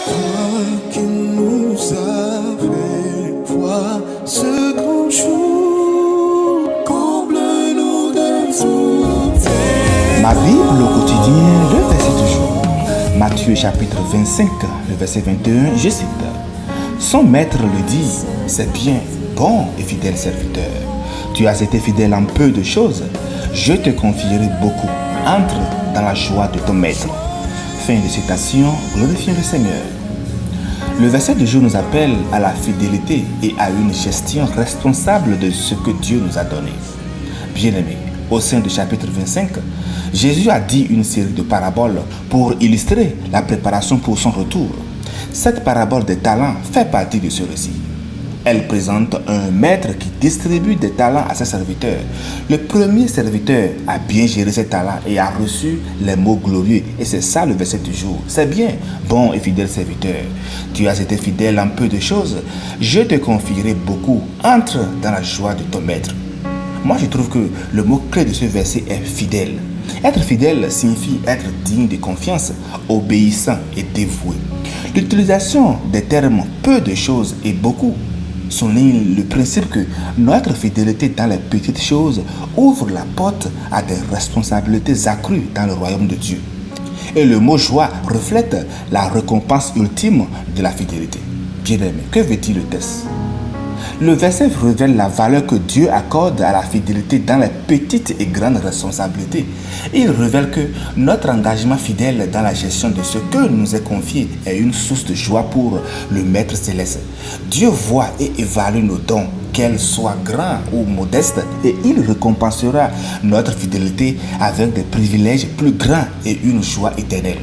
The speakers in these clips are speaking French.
Toi qui nous as fait voir ce grand jour, comble-nous de tout. Ma Bible au quotidien, le verset du jour. Matthieu chapitre 25, le verset 21, je cite. Son maître le dit, c'est bien, bon et fidèle serviteur. Tu as été fidèle en peu de choses, je te confierai beaucoup. Entre dans la joie de ton maître. Fin de citation, glorifions le Seigneur. Le verset du jour nous appelle à la fidélité et à une gestion responsable de ce que Dieu nous a donné. Bien-aimés, au sein du chapitre 25, Jésus a dit une série de paraboles pour illustrer la préparation pour son retour. Cette parabole des talents fait partie de ce récit. Elle présente un maître qui distribue des talents à ses serviteurs. Le premier serviteur a bien géré ses talents et a reçu les mots glorieux. Et c'est ça le verset du jour. C'est bien, bon et fidèle serviteur. Tu as été fidèle en peu de choses. Je te confierai beaucoup. Entre dans la joie de ton maître. Moi, je trouve que le mot clé de ce verset est fidèle. Être fidèle signifie être digne de confiance, obéissant et dévoué. L'utilisation des termes peu de choses et beaucoup souligne le principe que notre fidélité dans les petites choses ouvre la porte à des responsabilités accrues dans le royaume de Dieu. Et le mot joie reflète la récompense ultime de la fidélité. Bien-aimé, que veut-il le texte? Le verset révèle la valeur que Dieu accorde à la fidélité dans les petites et grandes responsabilités. Il révèle que notre engagement fidèle dans la gestion de ce que nous est confié est une source de joie pour le Maître Céleste. Dieu voit et évalue nos dons, qu'elles soient grands ou modestes, et il récompensera notre fidélité avec des privilèges plus grands et une joie éternelle.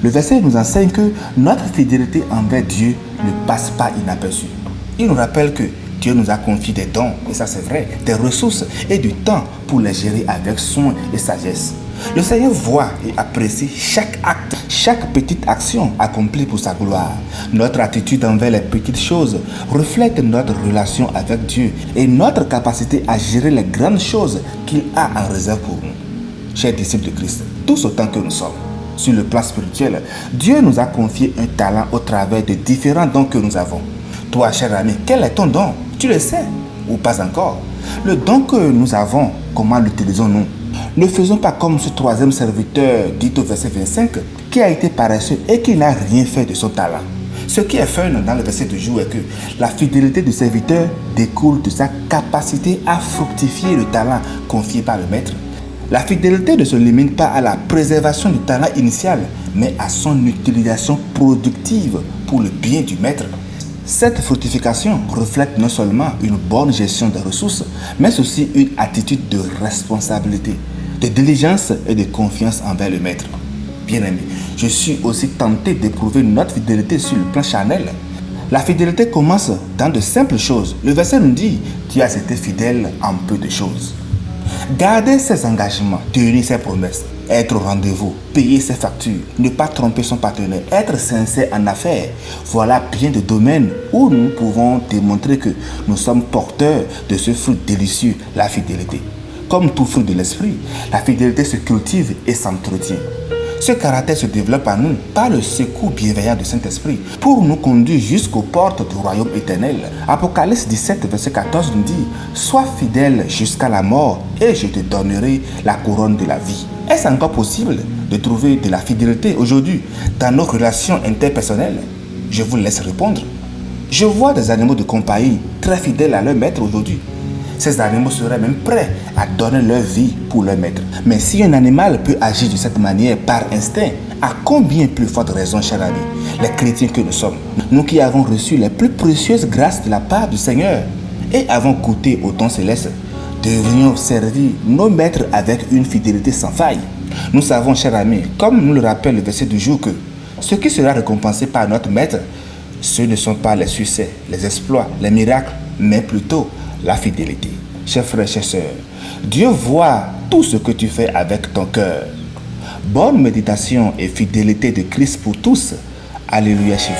Le verset nous enseigne que notre fidélité envers Dieu ne passe pas inaperçue. Il nous rappelle que Dieu nous a confié des dons, et ça c'est vrai, des ressources et du temps pour les gérer avec soin et sagesse. Le Seigneur voit et apprécie chaque acte, chaque petite action accomplie pour sa gloire. Notre attitude envers les petites choses reflète notre relation avec Dieu et notre capacité à gérer les grandes choses qu'il a en réserve pour nous. Chers disciples de Christ, tous autant que nous sommes, sur le plan spirituel, Dieu nous a confié un talent au travers des différents dons que nous avons. Toi, cher ami, quel est ton don? Tu le sais ou pas encore? Le don que nous avons, comment l'utilisons-nous? Ne faisons pas comme ce troisième serviteur dit au verset 25 qui a été paresseux et qui n'a rien fait de son talent. Ce qui est fun dans le verset du jour est que la fidélité du serviteur découle de sa capacité à fructifier le talent confié par le maître. La fidélité ne se limite pas à la préservation du talent initial, mais à son utilisation productive pour le bien du maître. Cette fructification reflète non seulement une bonne gestion des ressources, mais aussi une attitude de responsabilité, de diligence et de confiance envers le maître. Bien-aimé, je suis aussi tenté d'éprouver notre fidélité sur le plan charnel. La fidélité commence dans de simples choses. Le verset nous dit « Tu as été fidèle en peu de choses ». Garder ses engagements, tenir ses promesses, être au rendez-vous, payer ses factures, ne pas tromper son partenaire, être sincère en affaires. Voilà bien de domaines où nous pouvons démontrer que nous sommes porteurs de ce fruit délicieux, la fidélité. Comme tout fruit de l'esprit, la fidélité se cultive et s'entretient. Ce caractère se développe en nous par le secours bienveillant du Saint-Esprit pour nous conduire jusqu'aux portes du royaume éternel. Apocalypse 17, verset 14 nous dit « Sois fidèle jusqu'à la mort et je te donnerai la couronne de la vie ». Est-ce encore possible de trouver de la fidélité aujourd'hui dans nos relations interpersonnelles? Je vous laisse répondre. Je vois des animaux de compagnie très fidèles à leur maître aujourd'hui. Ces animaux seraient même prêts à donner leur vie pour leur maître. Mais si un animal peut agir de cette manière par instinct, à combien plus forte raison, chers amis, les chrétiens que nous sommes, nous qui avons reçu les plus précieuses grâces de la part du Seigneur et avons goûté au don céleste, devrions servir nos maîtres avec une fidélité sans faille. Nous savons, chers amis, comme nous le rappelle le verset du jour, que ce qui sera récompensé par notre maître, ce ne sont pas les succès, les exploits, les miracles, mais plutôt la fidélité. Chers frères, chers sœurs, Dieu voit tout ce que tu fais avec ton cœur. Bonne méditation et fidélité de Christ pour tous. Alléluia chez vous.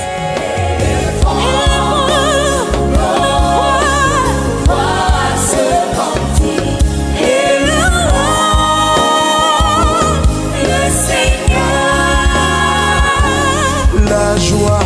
La joie